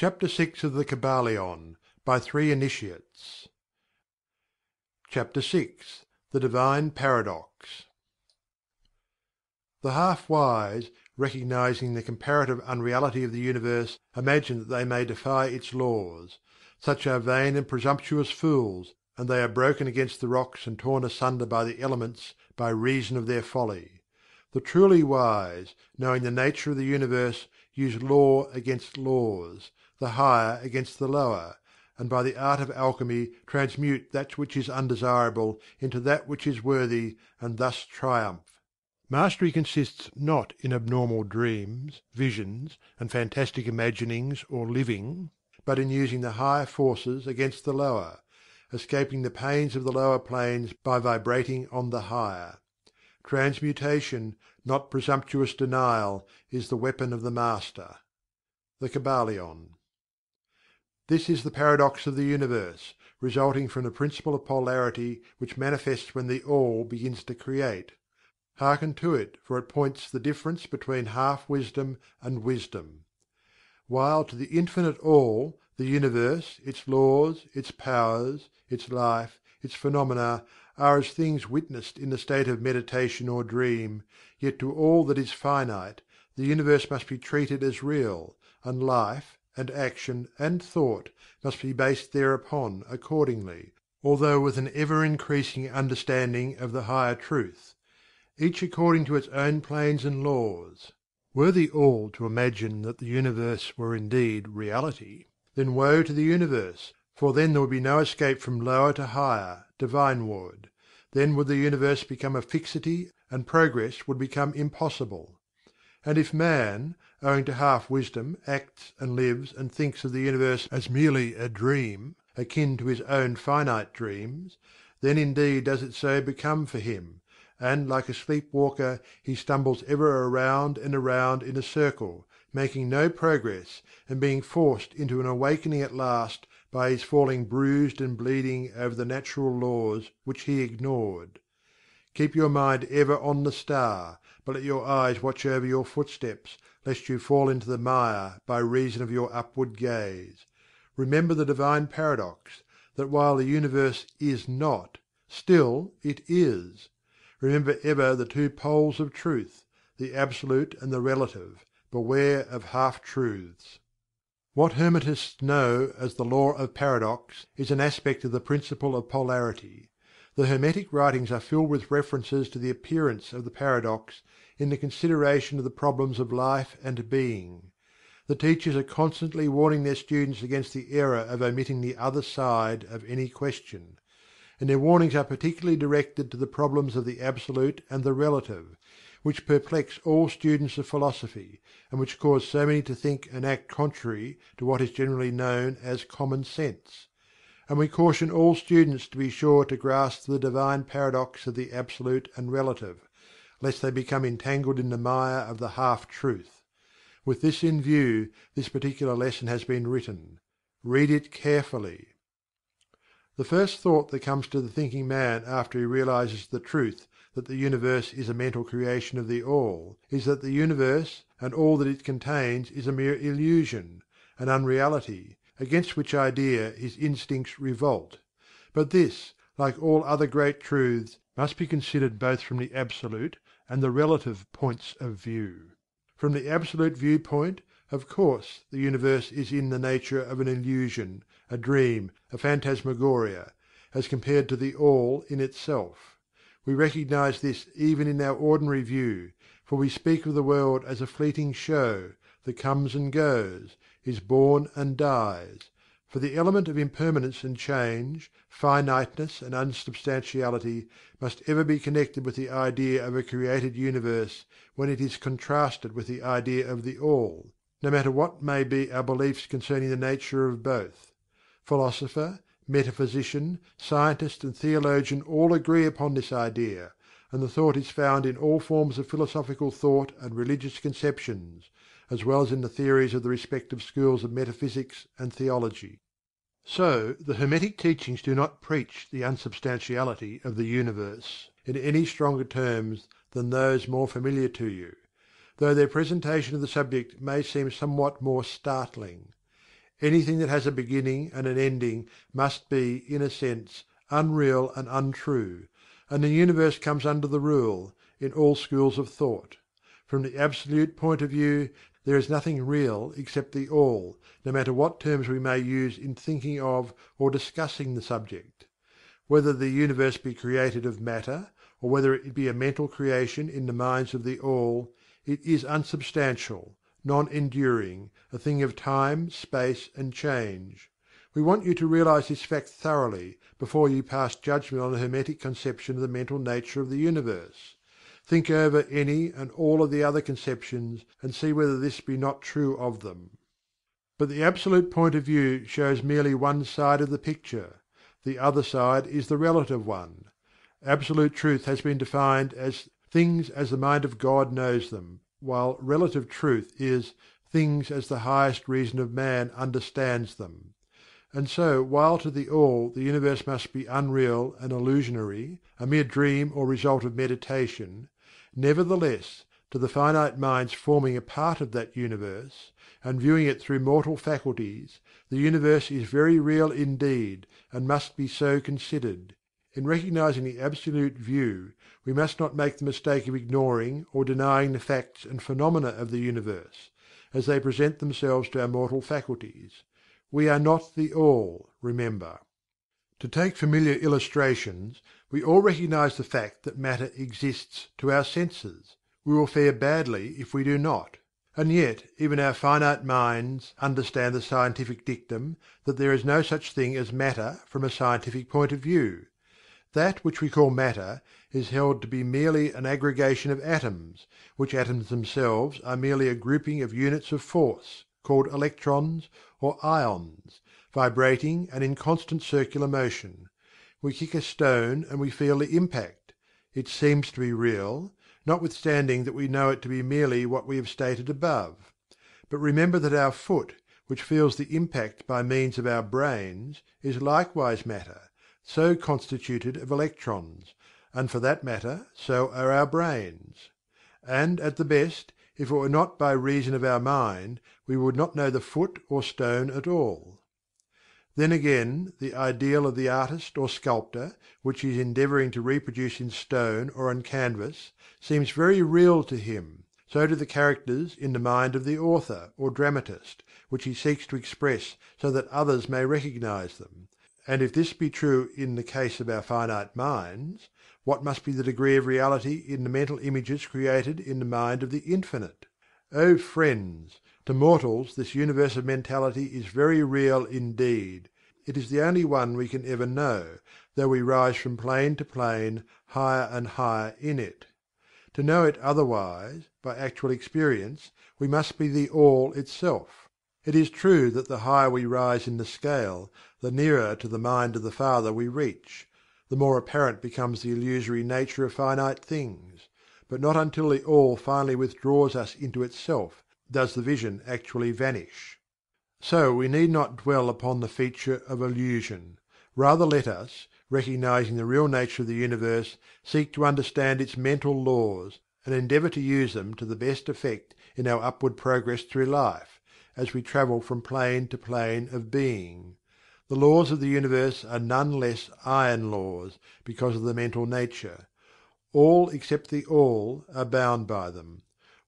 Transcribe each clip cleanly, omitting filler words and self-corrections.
Chapter 6 of the Kybalion, by three initiates. Chapter 6. The Divine Paradox. The half-wise, recognizing the comparative unreality of the universe, imagine that they may defy its laws. Such are vain and presumptuous fools, and they are broken against the rocks and torn asunder by the elements by reason of their folly. The truly wise, knowing the nature of the universe, use law against laws, the higher against the lower, and by the art of alchemy transmute that which is undesirable into that which is worthy, and thus triumph. Mastery consists not in abnormal dreams, visions, and fantastic imaginings or living, but in using the higher forces against the lower, escaping the pains of the lower planes by vibrating on the higher. Transmutation, not presumptuous denial, is the weapon of the Master. The Kybalion. This is the paradox of the universe, resulting from the principle of polarity which manifests when the All begins to create. Hearken to it, for it points the difference between half wisdom and wisdom. While to the Infinite All, the universe, its laws, its powers, its life, its phenomena, are as things witnessed in the state of meditation or dream, yet to all that is finite, the universe must be treated as real, and life, and action, and thought must be based thereupon accordingly, although with an ever increasing understanding of the higher truth, each according to its own planes and laws. Were the All to imagine that the universe were indeed reality, then woe to the universe, for then there would be no escape from lower to higher, divineward. Then would the universe become a fixity, and progress would become impossible. And if man, owing to half wisdom, acts and lives and thinks of the universe as merely a dream, akin to his own finite dreams, then indeed does it so become for him, and like a sleep walker he stumbles ever around and around in a circle, making no progress, and being forced into an awakening at last by his falling bruised and bleeding over the natural laws which he ignored. Keep your mind ever on the star, but let your eyes watch over your footsteps, lest you fall into the mire by reason of your upward gaze. Remember the divine paradox, that while the universe is not, still it is. Remember ever the two poles of truth, the absolute and the relative. Beware of half-truths. What Hermetists know as the law of paradox is an aspect of the principle of polarity. The Hermetic writings are filled with references to the appearance of the paradox in the consideration of the problems of life and being. The teachers are constantly warning their students against the error of omitting the other side of any question, and their warnings are particularly directed to the problems of the absolute and the relative, which perplex all students of philosophy, and which cause so many to think and act contrary to what is generally known as common sense. And we caution all students to be sure to grasp the divine paradox of the absolute and relative, lest they become entangled in the mire of the half-truth. With this in view, this particular lesson has been written. Read it carefully. The first thought that comes to the thinking man after he realizes the truth that the universe is a mental creation of the All, is that the universe and all that it contains is a mere illusion, an unreality, against which idea his instincts revolt. But this, like all other great truths, must be considered both from the absolute and the relative points of view. From the absolute viewpoint, of course, the universe is in the nature of an illusion, a dream, a phantasmagoria, as compared to the All in itself. We recognize this even in our ordinary view, for we speak of the world as a fleeting show, that comes and goes, is born and dies. For the element of impermanence and change, finiteness and unsubstantiality, must ever be connected with the idea of a created universe when it is contrasted with the idea of the All, no matter what may be our beliefs concerning the nature of both. Philosopher, metaphysician, scientist and theologian all agree upon this idea, and the thought is found in all forms of philosophical thought and religious conceptions, as well as in the theories of the respective schools of metaphysics and theology. So, the Hermetic teachings do not preach the unsubstantiality of the universe in any stronger terms than those more familiar to you, though their presentation of the subject may seem somewhat more startling. Anything that has a beginning and an ending must be, in a sense, unreal and untrue, and the universe comes under the rule, in all schools of thought. From the absolute point of view, there is nothing real except the All, no matter what terms we may use in thinking of or discussing the subject. Whether the universe be created of matter, or whether it be a mental creation in the minds of the All, it is unsubstantial, non-enduring, a thing of time, space, and change. We want you to realize this fact thoroughly before you pass judgment on the Hermetic conception of the mental nature of the universe. Think over any and all of the other conceptions and see whether this be not true of them. But the absolute point of view shows merely one side of the picture. The other side is the relative one. Absolute truth has been defined as "things as the mind of God knows them," while relative truth is "things as the highest reason of man understands them." And so, while to the All the universe must be unreal and illusionary, a mere dream or result of meditation, nevertheless, to the finite minds forming a part of that universe, and viewing it through mortal faculties, the universe is very real indeed, and must be so considered. In recognizing the absolute view, we must not make the mistake of ignoring or denying the facts and phenomena of the universe, as they present themselves to our mortal faculties. We are not the All, remember. To take familiar illustrations, we all recognize the fact that matter exists to our senses. We will fare badly if we do not. And yet, even our finite minds understand the scientific dictum that there is no such thing as matter from a scientific point of view. That which we call matter is held to be merely an aggregation of atoms, which atoms themselves are merely a grouping of units of force, called electrons or ions, vibrating and in constant circular motion. We kick a stone and we feel the impact. It seems to be real, notwithstanding that we know it to be merely what we have stated above. But remember that our foot, which feels the impact by means of our brains, is likewise matter, so constituted of electrons, and for that matter, so are our brains. And at the best, if it were not by reason of our mind, we would not know the foot or stone at all. Then again, the ideal of the artist or sculptor, which he is endeavouring to reproduce in stone or on canvas, seems very real to him. So do the characters in the mind of the author or dramatist, which he seeks to express so that others may recognize them. And if this be true in the case of our finite minds, what must be the degree of reality in the mental images created in the mind of the Infinite? Oh friends, to mortals this universe of mentality is very real indeed. It is the only one we can ever know, though we rise from plane to plane, higher and higher in it. To know it otherwise, by actual experience, we must be the All itself. It is true that the higher we rise in the scale, the nearer to the mind of the Father we reach, the more apparent becomes the illusory nature of finite things, but not until the All finally withdraws us into itself does the vision actually vanish. So we need not dwell upon the feature of illusion. Rather let us, recognizing the real nature of the universe, seek to understand its mental laws, and endeavor to use them to the best effect in our upward progress through life, as we travel from plane to plane of being. The laws of the universe are none less iron laws, because of the mental nature. All except the All are bound by them.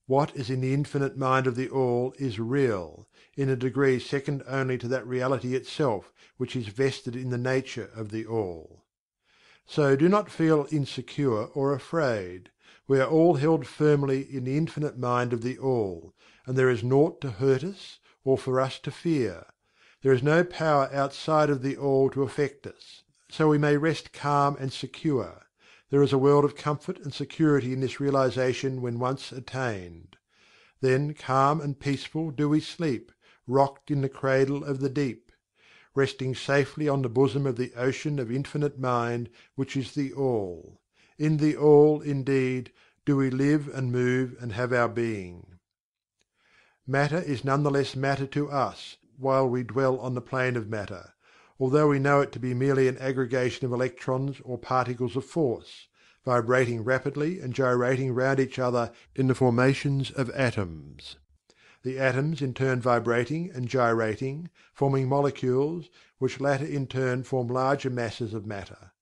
What is in the infinite mind of the All is real, in a degree second only to that reality itself which is vested in the nature of the All. So do not feel insecure or afraid. We are all held firmly in the infinite mind of the All, and there is naught to hurt us or for us to fear. There is no power outside of the All to affect us, so we may rest calm and secure. There is a world of comfort and security in this realization when once attained. Then calm and peaceful do we sleep, rocked in the cradle of the deep, resting safely on the bosom of the ocean of infinite mind which is the All. In the All, indeed, do we live and move and have our being. Matter is none the less matter to us, while we dwell on the plane of matter, although we know it to be merely an aggregation of electrons or particles of force, vibrating rapidly and gyrating round each other in the formations of atoms. the atoms in turn vibrating and gyrating, forming molecules, which latter in turn form larger masses of matter.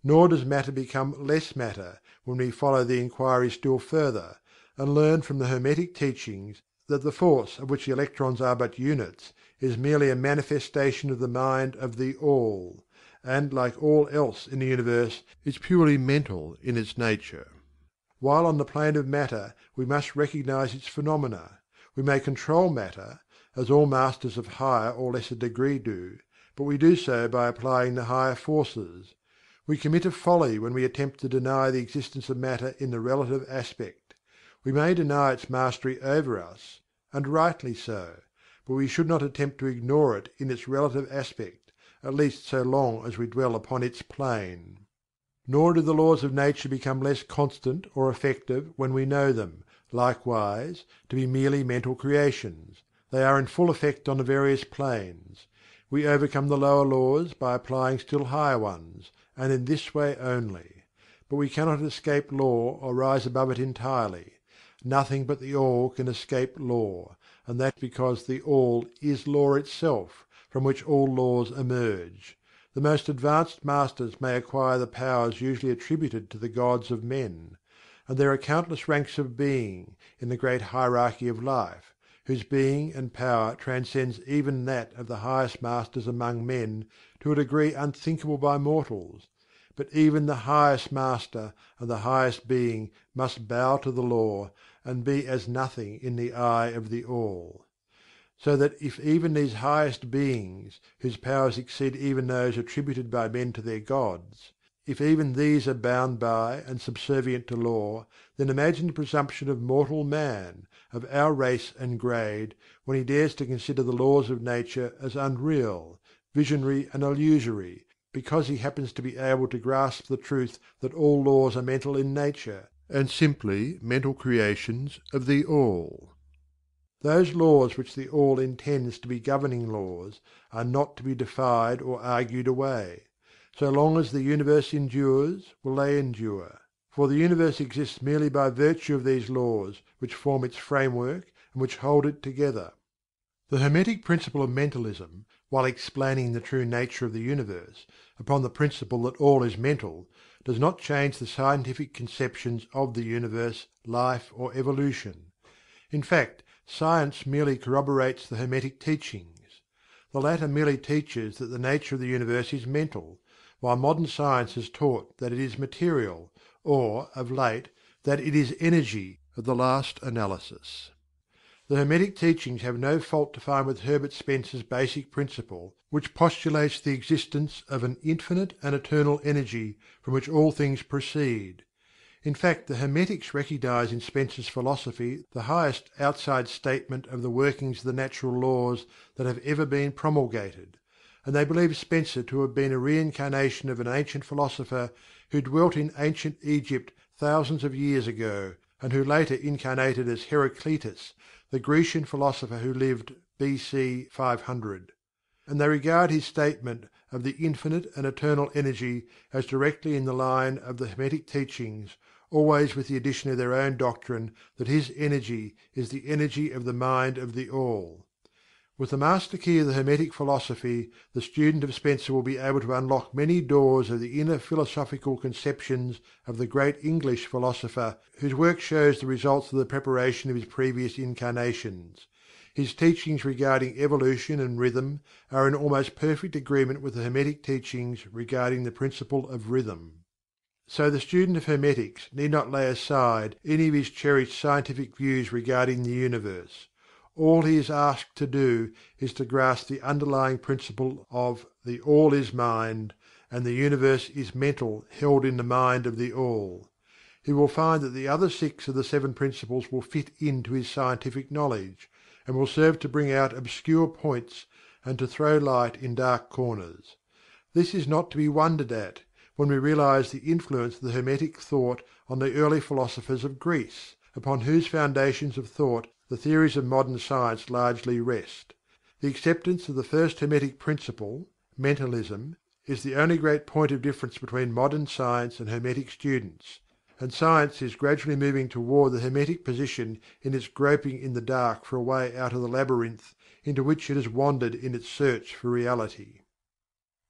Nor does matter become less matter when we follow the inquiry still further, and learn from the Hermetic teachings that the force of which the electrons are but units is merely a manifestation of the mind of the All, and, like all else in the universe, is purely mental in its nature. While on the plane of matter we must recognize its phenomena, we may control matter, as all masters of higher or lesser degree do, but we do so by applying the higher forces. We commit a folly when we attempt to deny the existence of matter in the relative aspect. We may deny its mastery over us, and rightly so, but we should not attempt to ignore it in its relative aspect, at least so long as we dwell upon its plane. Nor do the laws of nature become less constant or effective when we know them, likewise, to be merely mental creations. They are in full effect on the various planes. We overcome the lower laws by applying still higher ones, and in this way only. But we cannot escape law or rise above it entirely. Nothing but the All can escape law, and that because the All is law itself, from which all laws emerge. The most advanced masters may acquire the powers usually attributed to the gods of men. And there are countless ranks of being, in the great hierarchy of life, whose being and power transcends even that of the highest masters among men to a degree unthinkable by mortals. But even the highest master and the highest being must bow to the law, and be as nothing in the eye of the All. So that if even these highest beings, whose powers exceed even those attributed by men to their gods, if even these are bound by and subservient to law, then imagine the presumption of mortal man, of our race and grade, when he dares to consider the laws of nature as unreal, visionary and illusory, because he happens to be able to grasp the truth that all laws are mental in nature, and simply mental creations of the All. Those laws which the All intends to be governing laws are not to be defied or argued away. So long as the universe endures, will they endure. For the universe exists merely by virtue of these laws which form its framework and which hold it together. The Hermetic principle of mentalism, while explaining the true nature of the universe, upon the principle that all is mental, does not change the scientific conceptions of the universe, life, or evolution. In fact, science merely corroborates the Hermetic teachings. The latter merely teaches that the nature of the universe is mental, while modern science has taught that it is material, or, of late, that it is energy at the last analysis. The Hermetic teachings have no fault to find with Herbert Spencer's basic principle, which postulates the existence of an infinite and eternal energy from which all things proceed. In fact, the Hermetics recognize in Spencer's philosophy the highest outside statement of the workings of the natural laws that have ever been promulgated, and they believe Spencer to have been a reincarnation of an ancient philosopher who dwelt in ancient Egypt thousands of years ago, and who later incarnated as Heraclitus, the Grecian philosopher who lived BC 500. And they regard his statement of the infinite and eternal energy as directly in the line of the Hermetic teachings, always with the addition of their own doctrine that his energy is the energy of the mind of the All. With the master key of the Hermetic philosophy, the student of Spencer will be able to unlock many doors of the inner philosophical conceptions of the great English philosopher, whose work shows the results of the preparation of his previous incarnations. His teachings regarding evolution and rhythm are in almost perfect agreement with the Hermetic teachings regarding the principle of rhythm. So the student of Hermetics need not lay aside any of his cherished scientific views regarding the universe. All he is asked to do is to grasp the underlying principle of the All is Mind, and the universe is mental held in the mind of the All. He will find that the other 6 of the 7 principles will fit into his scientific knowledge, and will serve to bring out obscure points and to throw light in dark corners. This is not to be wondered at, when we realize the influence of the Hermetic thought on the early philosophers of Greece, upon whose foundations of thought the theories of modern science largely rest. The acceptance of the first Hermetic principle, mentalism, is the only great point of difference between modern science and Hermetic students, and science is gradually moving toward the Hermetic position in its groping in the dark for a way out of the labyrinth into which it has wandered in its search for reality.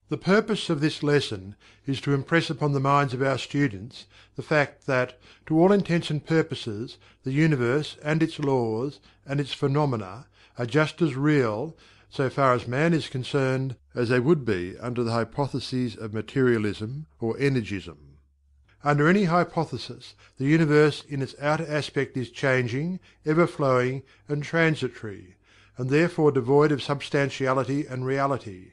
The purpose of this lesson is to impress upon the minds of our students the fact that, to all intents and purposes, the universe and its laws and its phenomena are just as real, so far as man is concerned, as they would be under the hypotheses of materialism or energism. Under any hypothesis, the universe in its outer aspect is changing, ever flowing, and transitory, and therefore devoid of substantiality and reality.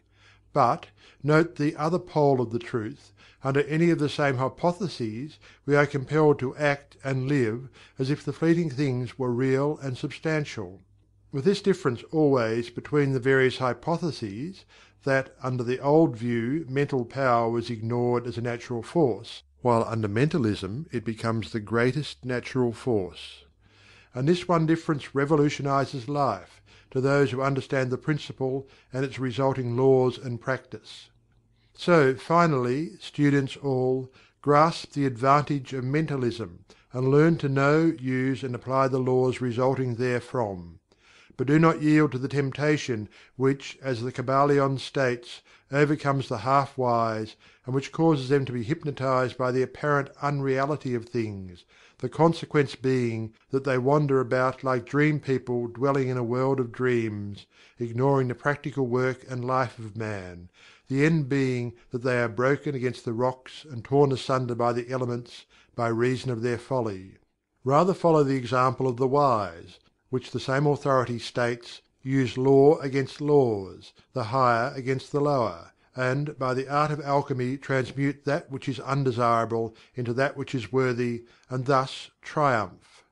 But, note the other pole of the truth, under any of the same hypotheses we are compelled to act and live as if the fleeting things were real and substantial. With this difference always between the various hypotheses, that under the old view mental power was ignored as a natural force, while under mentalism it becomes the greatest natural force. And this one difference revolutionizes life, to those who understand the principle and its resulting laws and practice. So, finally, students all, grasp the advantage of mentalism and learn to know, use and apply the laws resulting therefrom. But do not yield to the temptation which, as the Kybalion states, overcomes the half-wise, and which causes them to be hypnotized by the apparent unreality of things, the consequence being that they wander about like dream people dwelling in a world of dreams, ignoring the practical work and life of man, the end being that they are broken against the rocks and torn asunder by the elements by reason of their folly. Rather follow the example of the wise, which the same authority states use law against laws, the higher against the lower, and by the art of alchemy transmute that which is undesirable into that which is worthy, and thus triumph.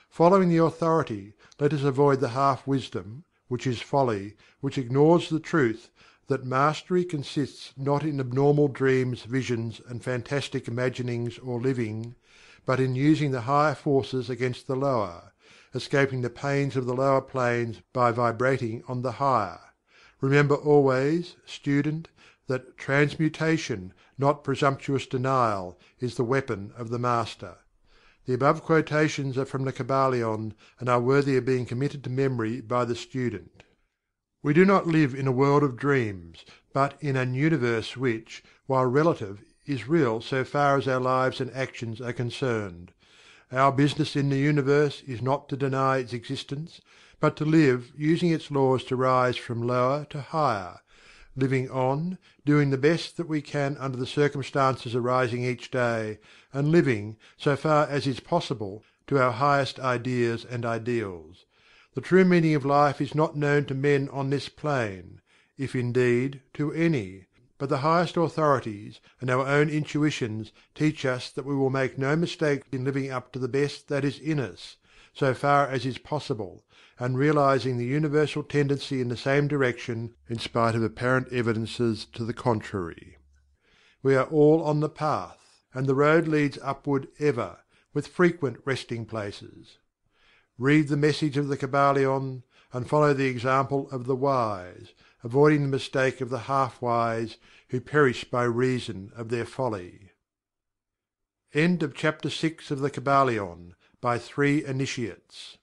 Following the authority, let us avoid the half-wisdom, which is folly, which ignores the truth that mastery consists not in abnormal dreams, visions, and fantastic imaginings or living, but in using the higher forces against the lower, escaping the pains of the lower planes by vibrating on the higher. Remember always, student, that transmutation, not presumptuous denial, is the weapon of the Master. The above quotations are from the Kybalion, and are worthy of being committed to memory by the student. We do not live in a world of dreams, but in an universe which, while relative, is real so far as our lives and actions are concerned. Our business in the universe is not to deny its existence, but to live using its laws to rise from lower to higher, living on, doing the best that we can under the circumstances arising each day, and living, so far as is possible, to our highest ideas and ideals. The true meaning of life is not known to men on this plane, if indeed to any, but the highest authorities and our own intuitions teach us that we will make no mistake in living up to the best that is in us, so far as is possible, and realizing the universal tendency in the same direction in spite of apparent evidences to the contrary. We are all on the path, and the road leads upward ever, with frequent resting places. Read the message of the Kybalion, and follow the example of the wise, avoiding the mistake of the half-wise, who perish by reason of their folly. End of Chapter 6 of the Kybalion, by 3 Initiates.